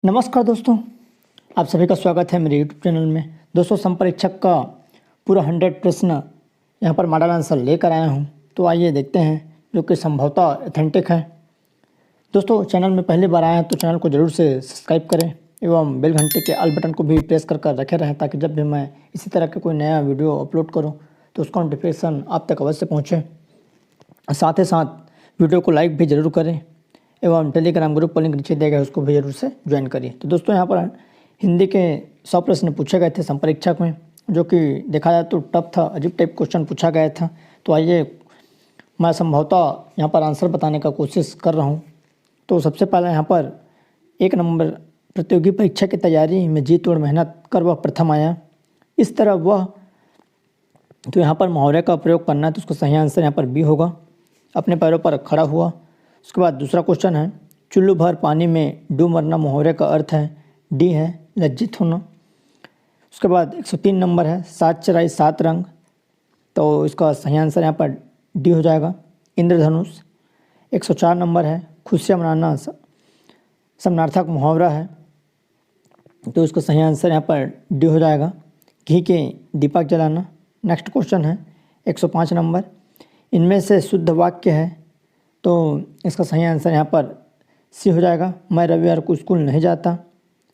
नमस्कार दोस्तों, आप सभी का स्वागत है मेरे यूट्यूब चैनल में। दोस्तों, संपरीक्षक का पूरा 100 प्रश्न यहाँ पर मॉडल आंसर लेकर आया हूँ। तो आइए देखते हैं, जो कि संभवतः ऑथेंटिक है। दोस्तों, चैनल में पहली बार आए हैं तो चैनल को ज़रूर से सब्सक्राइब करें एवं बेल घंटे के ऑल बटन को भी प्रेस कर रखे रहें, ताकि जब भी मैं इसी तरह का कोई नया वीडियो अपलोड करूँ तो उसका नोटिफिकेशन आप तक अवश्य पहुँचे। साथ ही साथ वीडियो को लाइक भी ज़रूर करें एवं टेलीग्राम ग्रुप पर लिंक नीचे दिया गया है, उसको भी जरूर से ज्वाइन करिए। तो दोस्तों, यहाँ पर हिंदी के 100 प्रश्न पूछे गए थे संपरीक्षक में, जो कि देखा जाए तो टफ था, अजीब टाइप क्वेश्चन पूछा गया था। तो आइए मैं संभवतः यहाँ पर आंसर बताने का कोशिश कर रहा हूँ। तो सबसे पहले यहाँ पर 1 नंबर, प्रतियोगी परीक्षा की तैयारी में जी तोड़ मेहनत कर वह प्रथम आया, इस तरह वह। तो यहाँ पर मुहावरे का प्रयोग करना है, तो उसका सही आंसर यहाँ पर बी होगा, अपने पैरों पर खड़ा हुआ। उसके बाद दूसरा क्वेश्चन है, चुल्लू भर पानी में डूब मरना मुहावरे का अर्थ है, डी है लज्जित होना। उसके बाद 103 नंबर है, 7 चराई 7 रंग, तो इसका सही आंसर यहाँ पर डी हो जाएगा, इंद्रधनुष। 104 नंबर है, खुशियाँ मनाना समानार्थक मुहावरा है, तो इसका सही आंसर यहाँ पर डी हो जाएगा, घी के दीपक जलाना। नेक्स्ट क्वेश्चन है 105 नंबर, इनमें से शुद्ध वाक्य है, तो इसका सही आंसर यहाँ पर सी हो जाएगा, मैं रविवार को स्कूल नहीं जाता।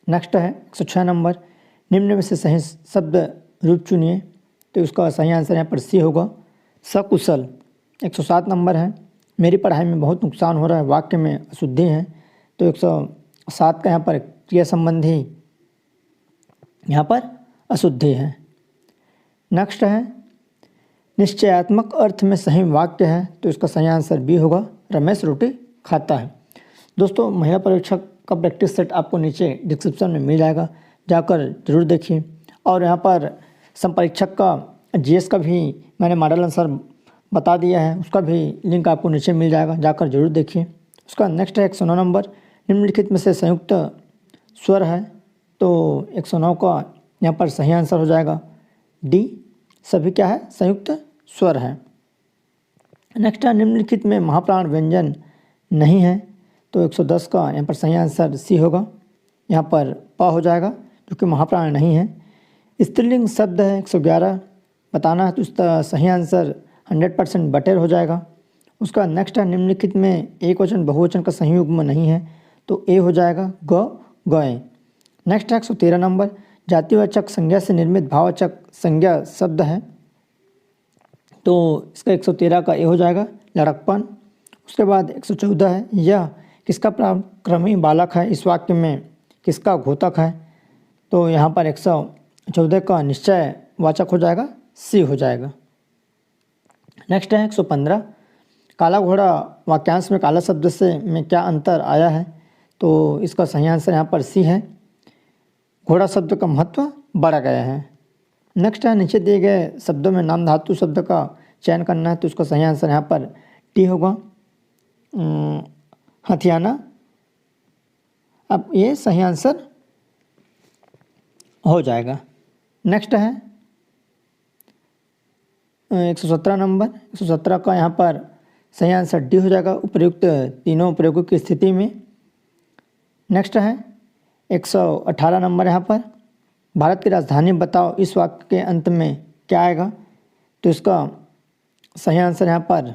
नेक्स्ट है 106 नंबर, निम्न में से सही शब्द रूप चुनिए, तो इसका सही आंसर यहाँ पर सी होगा, सकुशल। 107 नंबर है, मेरी पढ़ाई में बहुत नुकसान हो रहा है, वाक्य में अशुद्धि है, तो 107 का यहाँ पर क्रिया संबंधी यहाँ पर अशुद्धि है। नेक्स्ट है, निश्चयात्मक अर्थ में सही वाक्य है, तो इसका सही आंसर बी होगा, रमेश रोटी खाता है। दोस्तों, महिला परीक्षक का प्रैक्टिस सेट आपको नीचे डिस्क्रिप्शन में मिल जाएगा, जाकर जरूर देखिए। और यहाँ पर संपरीक्षक का जीएस का भी मैंने मॉडल आंसर बता दिया है, उसका भी लिंक आपको नीचे मिल जाएगा, जाकर जरूर देखिए। उसका नेक्स्ट है 109 नंबर, निम्नलिखित में से संयुक्त स्वर है, तो 109 का यहाँ पर सही आंसर हो जाएगा डी, सभी क्या है, संयुक्त स्वर है। नेक्स्ट है, निम्नलिखित में महाप्राण व्यंजन नहीं है, तो 110 का यहाँ पर सही आंसर सी होगा, यहाँ पर प हो जाएगा, जो कि महाप्राण नहीं है। स्त्रीलिंग शब्द है 111 बताना है, तो इसका सही आंसर 100% बटेर हो जाएगा। उसका नेक्स्ट है, निम्नलिखित में एक वचन बहुवचन का सही युग्म नहीं है, तो ए हो जाएगा, गए। नेक्स्ट है 113 नंबर, जातिवाचक संज्ञा से निर्मित भाववाचक संज्ञा शब्द है, तो इसका 113 का ए हो जाएगा, लड़कपन। उसके बाद 114 है, यह किसका पराक्रमी बालक है, इस वाक्य में किसका घोतक है, तो यहाँ पर 114 का निश्चय वाचक हो जाएगा, सी हो जाएगा। नेक्स्ट है 115, काला घोड़ा वाक्यांश में काला शब्द से में क्या अंतर आया है, तो इसका सही आंसर यहाँ पर सी है, घोड़ा शब्द का महत्व बढ़ा गया है। नेक्स्ट है, नीचे दिए गए शब्दों में नाम धातु शब्द का चयन करना है, तो उसका सही आंसर यहाँ पर टी होगा, हथियाना। अब ये सही आंसर हो जाएगा। नेक्स्ट है 117 नंबर, 117 का यहाँ पर सही आंसर डी हो जाएगा, उपयुक्त तीनों प्रयोगों की स्थिति में। नेक्स्ट है 118 नंबर, यहाँ पर भारत की राजधानी बताओ, इस वाक्य के अंत में क्या आएगा, तो इसका सही आंसर यहाँ पर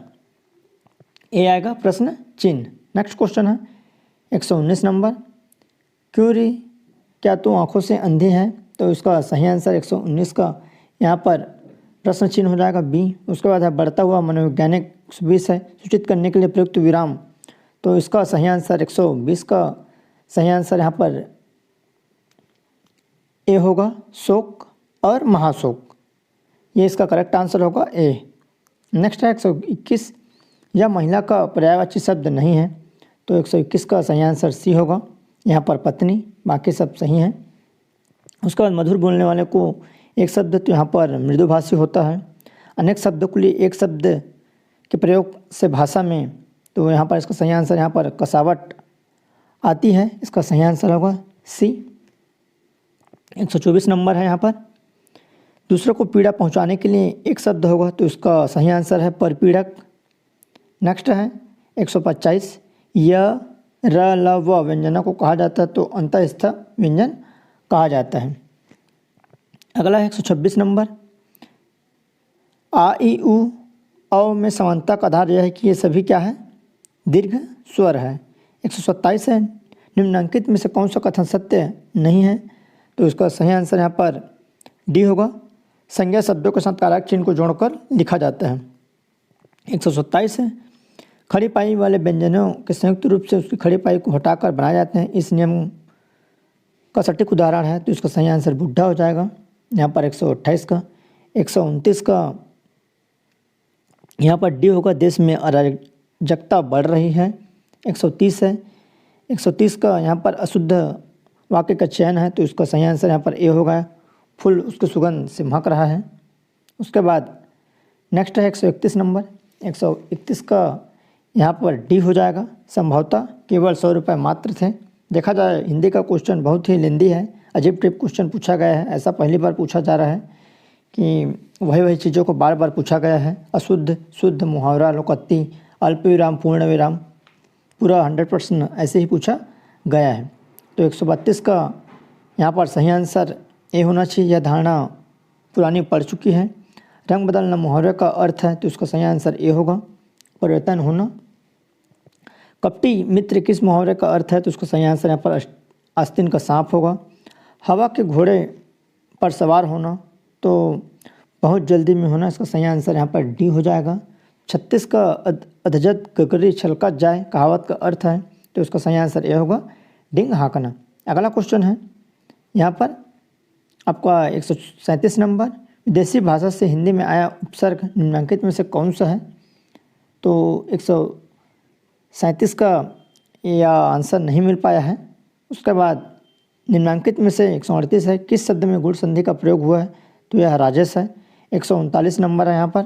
ए आएगा, प्रश्न चिन्ह। नेक्स्ट क्वेश्चन है 119 नंबर, क्यों री क्या तू आंखों से अंधी है, तो इसका सही आंसर 119 का यहाँ पर प्रश्न चिन्ह हो जाएगा, बी। उसके बाद है, बढ़ता हुआ मनोवैज्ञानिक 120 है, सूचित करने के लिए प्रयुक्त विराम, तो इसका सही आंसर 120 का सही आंसर यहाँ पर ए होगा, शोक और महाशोक, ये इसका करेक्ट आंसर होगा, ए। नेक्स्ट है 121, यह महिला का पर्यायवाची शब्द नहीं है, तो 121 का सही आंसर सी होगा, यहाँ पर पत्नी, बाकी सब सही हैं। उसके बाद मधुर बोलने वाले को एक शब्द, तो यहाँ पर मृदुभाषी होता है। अनेक शब्दों के लिए एक शब्द के प्रयोग से भाषा में, तो यहाँ पर इसका सही आंसर यहाँ पर कसावट आती है, इसका सही आंसर होगा सी। 124 नंबर है, यहाँ पर दूसरों को पीड़ा पहुँचाने के लिए एक शब्द होगा, तो इसका सही आंसर है परपीड़क। नेक्स्ट है 125, यह र ल व व्यंजनों को कहा जाता है तो अंतःस्थ व्यंजन कहा जाता है। अगला है 126 नंबर। आ ई उ औ में समानता का आधार यह है कि ये सभी क्या है, दीर्घ स्वर है। 127 है, निम्नलिखित में से कौन सा कथन सत्य नहीं है, तो इसका सही आंसर यहाँ पर डी होगा। संज्ञा शब्दों के साथ कारक चिन्ह को जोड़कर लिखा जाता है। 127 है, खड़ी पाई वाले व्यंजनों के संयुक्त रूप से उसकी खड़ी पाई को हटाकर बनाए जाते हैं, इस नियम का सटीक उदाहरण है, तो इसका सही आंसर बुढ़ा हो जाएगा। यहाँ पर 128 का। 129 का यहाँ पर डी होगा, देश में अराजकता बढ़ रही है। 130 है, 130 का यहाँ पर अशुद्ध वाक्य का चयन है, तो इसका सही आंसर यहाँ पर ए होगा, फूल उसके सुगंध से महक रहा है। उसके बाद नेक्स्ट है 131 नंबर। 131 का यहाँ पर डी हो जाएगा, संभवतः केवल 100 रुपये मात्र थे। देखा जाए हिंदी का क्वेश्चन बहुत ही लेंदी है, अजीब टाइप क्वेश्चन पूछा गया है, ऐसा पहली बार पूछा जा रहा है कि वही चीज़ों को बार बार पूछा गया है। अशुद्ध, शुद्ध, मुहावरा, लोकोक्ति, अल्प विराम, पूर्ण विराम, पूरा 100% ऐसे ही पूछा गया है। तो 132 का यहाँ पर सही आंसर ए होना चाहिए, यह धारणा पुरानी पड़ चुकी है। रंग बदलना मुहावरे का अर्थ है, तो उसका सही आंसर ए होगा, परिवर्तन होना। कपटी मित्र किस मुहावरे का अर्थ है, तो उसका सही आंसर यहाँ पर आस्तीन का सांप होगा। हवा के घोड़े पर सवार होना, तो बहुत जल्दी में होना, इसका सही आंसर यहाँ पर डी हो जाएगा। 36 का अधजत गगरी छलका जाए कहावत का अर्थ है, तो उसका सही आंसर ए होगा, डिंग हाँकना। अगला क्वेश्चन है यहाँ पर आपका 137 नंबर। विदेशी भाषा से हिंदी में आया उपसर्ग निम्नलिखित में से कौन सा है, तो 137 का यह आंसर नहीं मिल पाया है। उसके बाद निम्नलिखित में से 138 है, किस शब्द में गुण संधि का प्रयोग हुआ है, तो यह राजेश है। 139 नंबर है यहाँ पर,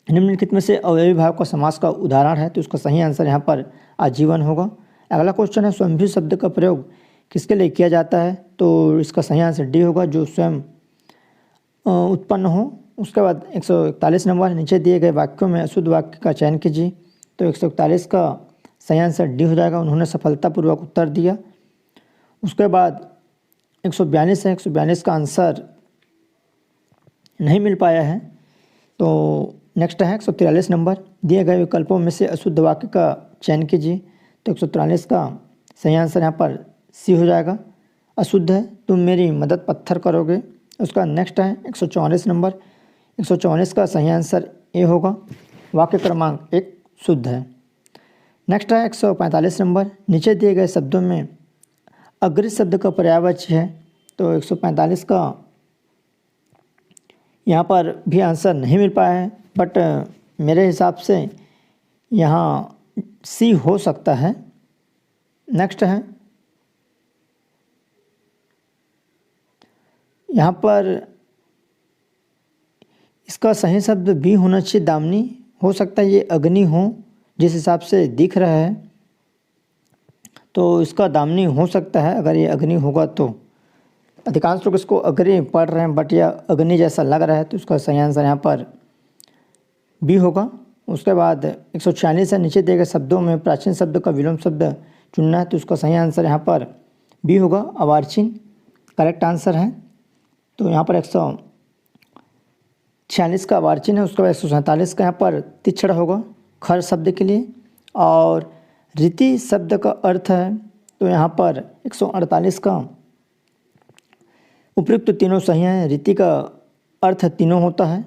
निम्नलिखित में से अवयवी भाव का समास का उदाहरण है, तो उसका सही आंसर यहाँ पर आजीवन होगा। अगला क्वेश्चन है स्वयंभू शब्द का प्रयोग किसके लिए किया जाता है, तो इसका सही आंसर डी होगा, जो स्वयं उत्पन्न हो। उसके बाद 141 नंबर, नीचे दिए गए वाक्यों में अशुद्ध वाक्य का चयन कीजिए, तो 141 का सही आंसर डी हो जाएगा, उन्होंने सफलतापूर्वक उत्तर दिया। उसके बाद 142 है, 142 का आंसर नहीं मिल पाया है। तो नेक्स्ट है 143 नंबर, दिए गए विकल्पों में से अशुद्ध वाक्य का चयन कीजिए, तो 143 का सही आंसर यहाँ पर सी हो जाएगा, अशुद्ध है, तुम मेरी मदद पत्थर करोगे। उसका नेक्स्ट है 144 नंबर, 144 का सही आंसर ए होगा, वाक्य क्रमांक 1 शुद्ध है। नेक्स्ट है 145 नंबर, नीचे दिए गए शब्दों में अग्र शब्द का पर्यायवाची है, तो 145 का यहाँ पर भी आंसर नहीं मिल पाया है, बट मेरे हिसाब से यहाँ सी हो सकता है। नेक्स्ट है यहाँ पर इसका सही शब्द भी होना चाहिए, दामनी। हो सकता है ये अग्नि हो, जिस हिसाब से दिख रहा है, तो इसका दामनी हो सकता है। अगर ये अग्नि होगा तो अधिकांश लोग इसको अग्नि पढ़ रहे हैं, बट यह अग्नि जैसा लग रहा है, तो इसका सही आंसर यहाँ पर बी होगा। उसके बाद 146 है, नीचे दिए गए शब्दों में प्राचीन शब्द का विलोम शब्द चुनना है, तो उसका सही आंसर यहाँ पर बी होगा, अवार्चिन करेक्ट आंसर है। तो यहाँ पर 146 का अवार्चिन है। उसके बाद 147 का यहाँ पर तिछड़ होगा खर शब्द के लिए, और रीति शब्द का अर्थ है, तो यहाँ पर 148 का उपयुक्त तो तीनों सही हैं, रीति का अर्थ तीनों होता है।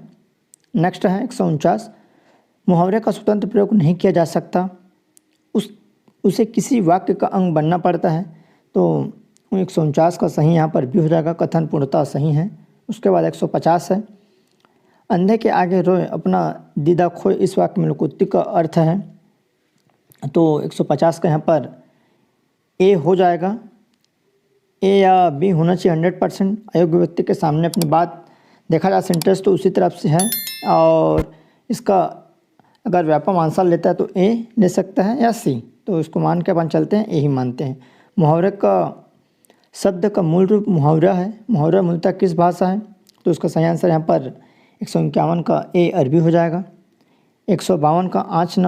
नेक्स्ट है 149, मुहावरे का स्वतंत्र प्रयोग नहीं किया जा सकता, उसे किसी वाक्य का अंग बनना पड़ता है, तो 149 का सही यहाँ पर भी हो जाएगा, कथन पूर्णतः सही है। उसके बाद 150 है, अंधे के आगे रोए अपना दीदा खोए, इस वाक्य में लोकोक्ति का अर्थ है, तो 150 का यहाँ पर ए हो जाएगा, ए या बी होना चाहिए 100%। अयोग्य व्यक्ति के सामने अपनी बात देखा जा सेंटेंस तो उसी तरफ से है, और इसका अगर व्यापक आंसर लेता है तो ए ले सकता है या सी, तो इसको मान के अपन चलते हैं, ए ही मानते हैं। मुहावरे का शब्द का मूल रूप मुहावरा है, मुहावरा मूलतः किस भाषा है, तो उसका सही आंसर यहाँ पर 151 का ए अरबी हो जाएगा। 152 का आँच न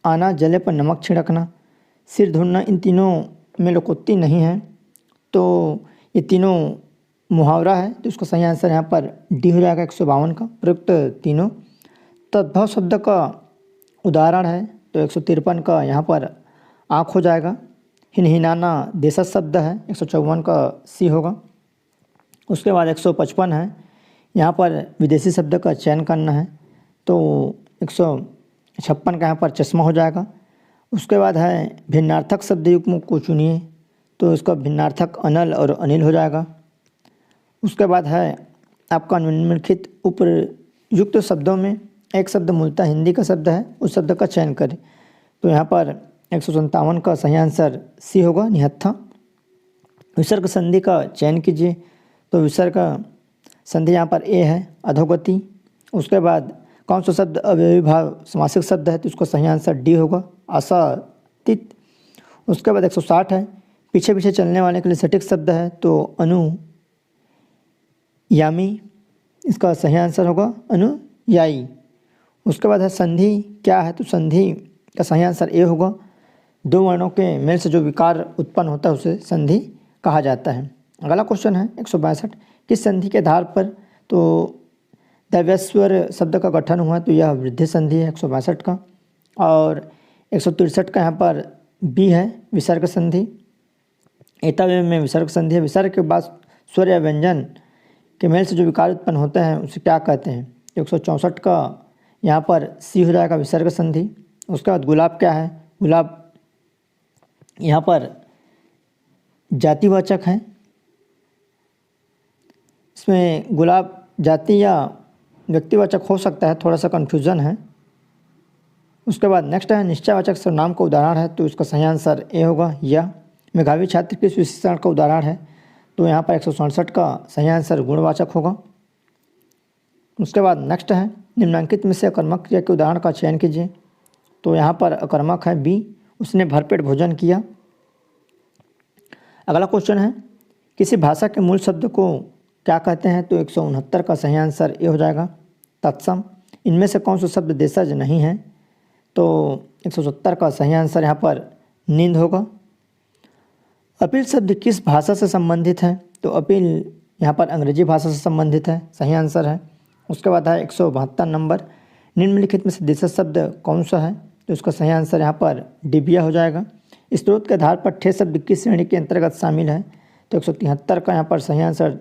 आना जले पर नमक छिड़कना, सिर ढूंढना, इन तीनों में लोकोक्ति नहीं है, तो ये तीनों मुहावरा है। तो इसका सही आंसर यहाँ पर डी हो जाएगा 152 का। प्रयुक्त तीनों तद्भव शब्द का उदाहरण है, तो 153 का यहाँ पर आँख हो जाएगा। हिनहिनाना देशज शब्द है, 154 का सी होगा। उसके बाद 155 है, यहाँ पर विदेशी शब्द का चयन करना है, तो 156 का यहाँ पर चश्मा हो जाएगा। उसके बाद है भिन्नार्थक शब्द युग्म को चुनिए, तो इसका भिन्नार्थक अनल और अनिल हो जाएगा। उसके बाद है आपका निम्नलिखित उपयुक्त शब्दों में एक शब्द मूलतः हिंदी का शब्द है, उस शब्द का चयन करें। तो यहाँ पर 157 का सही आंसर सी होगा, निहत्था। विसर्ग संधि का चयन कीजिए, तो विसर्ग संधि यहाँ पर ए है, अधोगति। उसके बाद कौन सा शब्द अव्ययीभाव समासिक शब्द है, तो उसका सही आंसर डी होगा, आशातीत। उसके बाद 160 है, पीछे पीछे चलने वाले के लिए सटीक शब्द है, तो अनुयामी, इसका सही आंसर होगा अनुयायी। उसके बाद है संधि क्या है, तो संधि का सही आंसर ए होगा। दो वर्णों के मेल से जो विकार उत्पन्न होता है उसे संधि कहा जाता है। अगला क्वेश्चन है 162, किस संधि के आधार पर तो दैवेश्वर शब्द का गठन हुआ, तो यह वृद्धि संधि है 162 का। और 163 का यहाँ पर बी है, विसर्ग संधि। एताव्यय में विसर्ग संधि है। विसर्ग के बाद स्वर या व्यंजन के मेल से जो विकार उत्पन्न होते हैं उसे क्या कहते हैं, 164 का यहाँ पर सी हो जाएगा, विसर्ग संधि। उसके बाद गुलाब क्या है, गुलाब यहाँ पर जातिवाचक है, इसमें गुलाब जाति या व्यक्तिवाचक हो सकता है, थोड़ा सा कन्फ्यूज़न है। उसके बाद नेक्स्ट है निश्चयवाचक सर्वनाम का उदाहरण है, तो इसका सही आंसर ए होगा। यह मेधावी छात्र किस विशेषण का उदाहरण है, तो यहाँ पर 167 का सही आंसर गुणवाचक होगा। उसके बाद नेक्स्ट है निम्नांकित में से अकर्मक क्रिया के उदाहरण का चयन कीजिए, तो यहाँ पर अकर्मक है बी, उसने भरपेट भोजन किया। अगला क्वेश्चन है किसी भाषा के मूल शब्द को क्या कहते हैं, तो 169 का सही आंसर ए हो जाएगा, तत्सम। इनमें से कौन सा शब्द देशज नहीं है, तो 170 का सही आंसर यहाँ पर नींद होगा। अपील शब्द किस भाषा से संबंधित है, तो अपील यहाँ पर अंग्रेजी भाषा से संबंधित है, सही आंसर है। उसके बाद है 172 नंबर, निम्नलिखित में से देशज शब्द कौन सा है, तो इसका सही आंसर यहाँ पर डिबिया हो जाएगा। स्रोत के आधार पर ठेठ शब्द किस श्रेणी के अंतर्गत शामिल है, तो 173 का यहाँ पर सही आंसर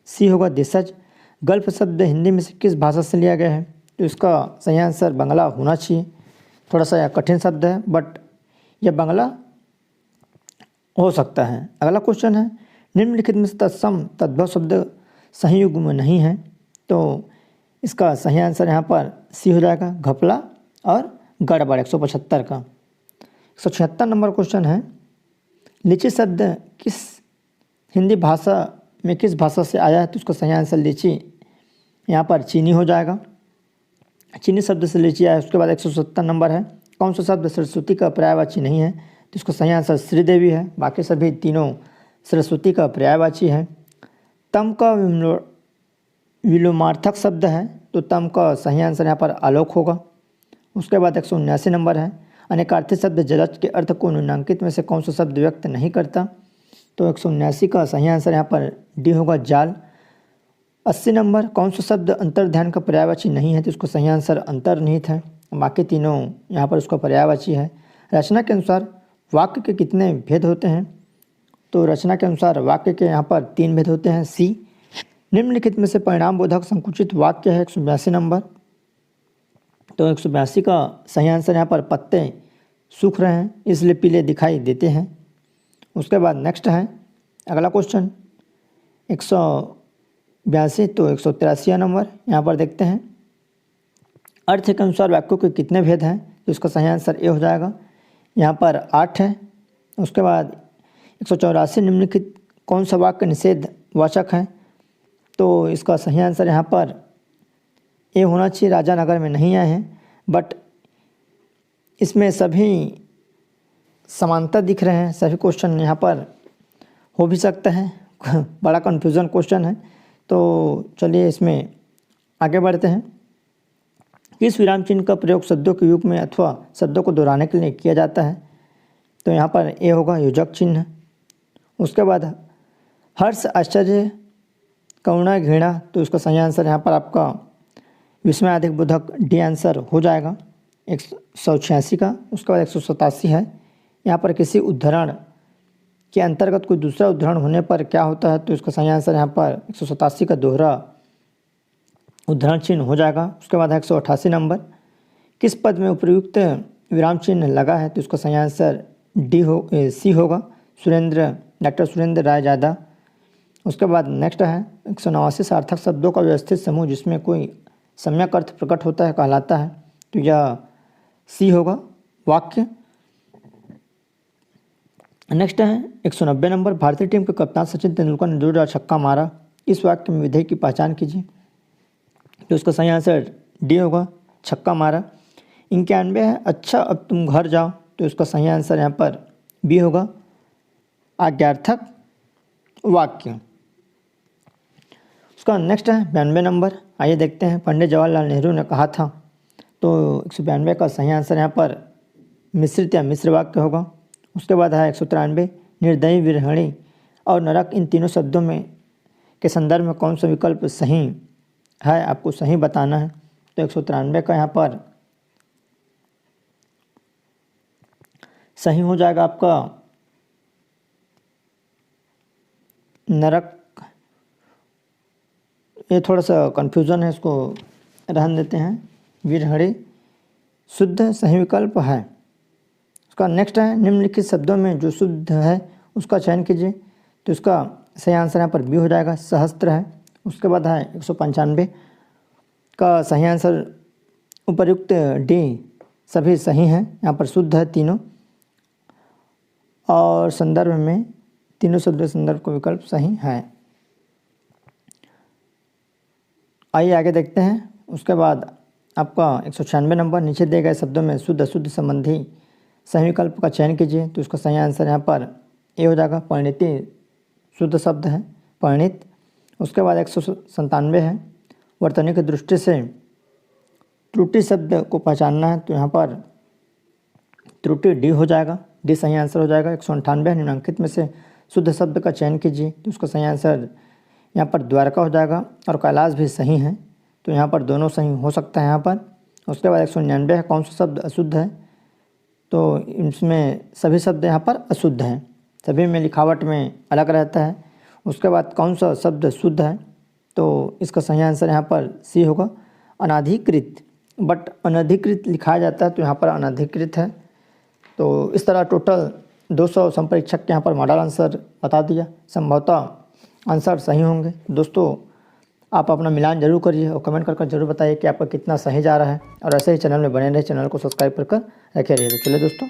सी होगा, देशज। गल्फ शब्द हिंदी में से किस भाषा से लिया गया है, तो इसका सही आंसर बांग्ला होना चाहिए। थोड़ा सा यह कठिन शब्द है, बट यह बांग्ला हो सकता है। अगला क्वेश्चन है निम्नलिखित में से तत्सम तद्भव शब्द सही युग में नहीं है, तो इसका सही आंसर यहाँ पर सी हो जाएगा, घपला और गड़बड़। 175 का 176 नंबर क्वेश्चन है लीची शब्द किस हिंदी भाषा में किस भाषा से आया है, तो उसका सही आंसर लीची यहाँ पर चीनी हो जाएगा, चीनी शब्द से लीची आया है। उसके बाद 170 नंबर है कौन सा शब्द सरस्वती का पर्यायवाची नहीं है, तो इसका सही आंसर श्रीदेवी है, बाकी सभी तीनों सरस्वती का पर्यायवाची है। तम का विलोमार्थक शब्द है, तो तम का सही आंसर यहाँ पर आलोक होगा। उसके बाद 179 नंबर है अनेकार्थी शब्द जलज के अर्थ को निम्नांकित में से कौन सा शब्द व्यक्त नहीं करता, तो 179 का सही आंसर यहाँ पर डी होगा, जाल। 80 नंबर कौन सा शब्द अंतर्ध्यान का पर्यायवाची नहीं है, तो इसको सही आंसर अंतर्निहित है, बाकी तीनों यहाँ पर उसका पर्यायवाची है। रचना के अनुसार वाक्य के कितने भेद होते हैं, तो रचना के अनुसार वाक्य के यहाँ पर 3 भेद होते हैं, सी। निम्नलिखित में से परिणाम बोधक संकुचित वाक्य है 182 नंबर, तो 182 का सही आंसर यहाँ पर पत्ते सूख रहे हैं इसलिए पीले दिखाई देते हैं। उसके बाद नेक्स्ट है अगला क्वेश्चन 182, तो 183 नंबर यहाँ पर देखते हैं अर्थ के अनुसार वाक्यों के कितने भेद हैं, तो इसका सही आंसर ए हो जाएगा, यहाँ पर 8 है। उसके बाद 184 निम्नलिखित कौन सा वाक्य निषेध वाचक है, तो इसका सही आंसर यहाँ पर ए होना चाहिए, राजा नगर में नहीं आए हैं, बट इसमें सभी समानता दिख रहे हैं, सभी क्वेश्चन यहाँ पर हो भी सकता है बड़ा कन्फ्यूज़न क्वेश्चन है, तो चलिए इसमें आगे बढ़ते हैं। किस विराम चिन्ह का प्रयोग शब्दों के युग में अथवा शब्दों को दोहराने के लिए किया जाता है, तो यहाँ पर ए होगा योजक चिन्ह। उसके बाद हर्ष, आश्चर्य, करुणा, घृणा, तो इसका सही आंसर यहाँ पर आपका विस्मयादिबोधक डी आंसर हो जाएगा 186 का। उसके बाद 187 है, यहाँ पर किसी उद्धरण के अंतर्गत कोई दूसरा उद्धरण होने पर क्या होता है, तो इसका सही आंसर यहाँ पर 187 का दोहरा उद्धरण चिन्ह हो जाएगा। उसके बाद है 188 नंबर, किस पद में उपयुक्त विराम चिन्ह लगा है, तो इसका सही आंसर सी होगा, डॉक्टर सुरेंद्र राय जादा। उसके बाद नेक्स्ट है 189 सार्थक शब्दों का व्यवस्थित समूह जिसमें कोई सम्यक अर्थ प्रकट होता है कहलाता है, तो यह सी होगा, वाक्य। नेक्स्ट है 190 नंबर, भारतीय टीम के कप्तान सचिन तेंदुलकर ने जोरदार छक्का मारा, इस वाक्य में विधेय की पहचान कीजिए, तो इसका सही आंसर डी होगा, छक्का मारा। 91 है, अच्छा अब तुम घर जाओ, तो इसका सही आंसर यहाँ पर बी होगा, आज्ञार्थक वाक्य। उसका नेक्स्ट है 92 नंबर, आइए देखते हैं, पंडित जवाहरलाल नेहरू ने कहा था, तो 192 का सही आंसर यहाँ पर मिश्रित या मिश्र वाक्य होगा। उसके बाद है 193, निर्दयी, विरहणी और नरक, इन तीनों शब्दों में के संदर्भ में कौन सा विकल्प सही है, आपको सही बताना है, तो 193 का यहाँ पर सही हो जाएगा आपका नरक। ये थोड़ा सा कन्फ्यूज़न है, इसको रहने देते हैं, विरहणी शुद्ध सही विकल्प है। उसका नेक्स्ट है, निम्नलिखित शब्दों में जो शुद्ध है उसका चयन कीजिए, तो इसका सही आंसर यहाँ पर बी हो जाएगा, सहस्त्र है। उसके बाद है 195 का सही आंसर उपर्युक्त डी सभी सही हैं, यहाँ पर शुद्ध है तीनों, और संदर्भ में तीनों शब्द संदर्भ का विकल्प सही है। आइए आगे देखते हैं। उसके बाद आपका 196 नंबर, नीचे दिए गए शब्दों में शुद्ध अशुद्ध संबंधी सही विकल्प का चयन कीजिए, तो इसका सही आंसर यहाँ पर ए हो जाएगा, परिणति शुद्ध शब्द है, परिणित। उसके बाद 197 है, वर्तनी की दृष्टि से त्रुटि शब्द को पहचानना है, तो यहाँ पर त्रुटि डी हो जाएगा, डी सही आंसर हो जाएगा। 198 निम्नलिखित में से शुद्ध शब्द का चयन कीजिए, तो उसका सही आंसर यहाँ पर द्वारका हो जाएगा, और कैलाश भी सही है, तो यहाँ पर दोनों सही हो सकता है यहाँ पर। उसके बाद 199 है, कौन सा शब्द अशुद्ध है, तो इसमें सभी शब्द यहाँ पर अशुद्ध हैं, सभी में लिखावट में अलग रहता है। उसके बाद कौन सा शब्द शुद्ध है, तो इसका सही आंसर यहाँ पर सी होगा, अनाधिकृत, बट अनधिकृत लिखा जाता है, तो यहाँ पर अनधिकृत है। तो इस तरह टोटल 200 संपरीक्षक के यहाँ पर मॉडल आंसर बता दिया, संभवतः आंसर सही होंगे। दोस्तों आप अपना मिलान जरूर करिए और कमेंट कर जरूर बताइए कि आपका कितना सही जा रहा है, और ऐसे ही चैनल में बने रहे, चैनल को सब्सक्राइब कर रखे रहिए। तो चलिए दोस्तों